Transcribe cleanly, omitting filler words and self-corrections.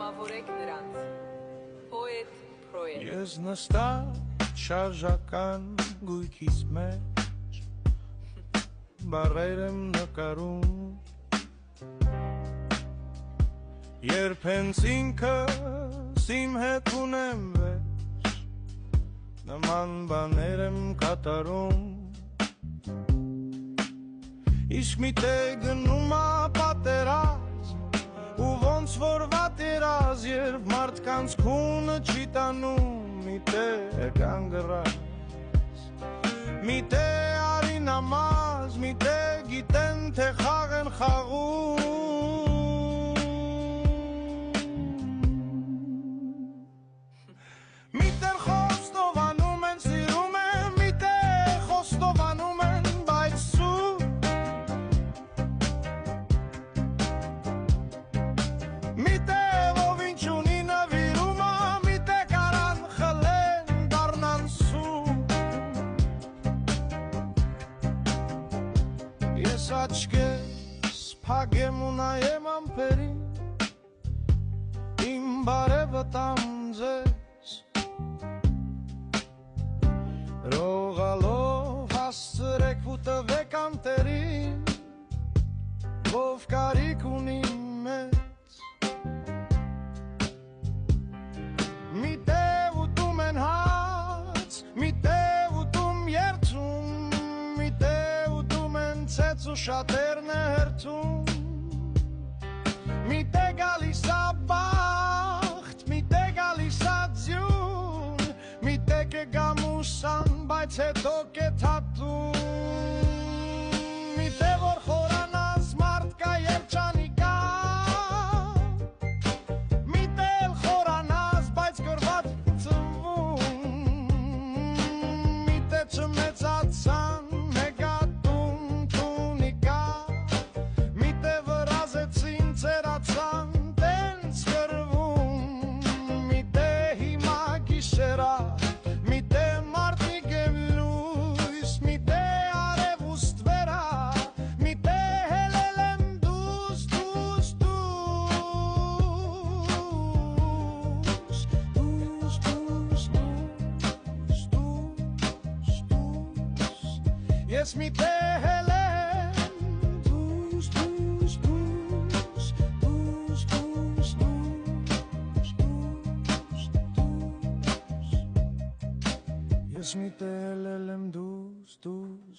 Կամավորեք նրանց, պոետ պրոետ։ Ես նստած շարժական գույքիս մեջ բառեր եմ նկարում, երբ հենց ինքս իմ հետ ունեմ վեր, նման բաներ եմ կատարում, իսկ միտե գնում ա պատերազմ, ու ոնց որ վատերազ, երբ մարդկանց քունը չի տանում, միտե կանգրած, միտե արի նամազ, միտե գիտեն թե խաղ են խաղում, միտեր խոստովանում են սիրում են, միտե խոստովանում են բայց սուտ, միտե ով ինչ ունի նվիրում ա, միտե կարան խլեն դառնան սուտ, ես աչքես փակեմ ու նայեմ ամպերին, իմ բարևը տամ ձեզ, Ռողալով հասցրեք ու տվեք անտերին, ով կարիք ունի մեծ, միտե ուտում են հաց, միտե ուտում երդում, միտե ուտում են ցեց ու շատերն է հերթում, միտե գալիս ա բախտ, միտե գալիս ա ձյուն, միտե կգամուսան, բայց հետո կեթատում, միտե որ խորանաս մարդ կա երջանի կա, միտե էլ խորանաս, բայց գրված ծնվում, միտե չմեծացան մեգատում թունի կա, միտե վրազեցին ծերացան տենց գրվում, միտե հիմա գիշերա, միտե մարդիկ եմ լույս, միտե արևուստ վերա, միտե հելել եմ դուս, դուս, դուս, դուս, դուս, դուս, դուս, ես միտե հելեմ դուս, դուս, դուս, դուս, դուս, դուս, դուս, ես միտե հելել եմ դուս, դուս,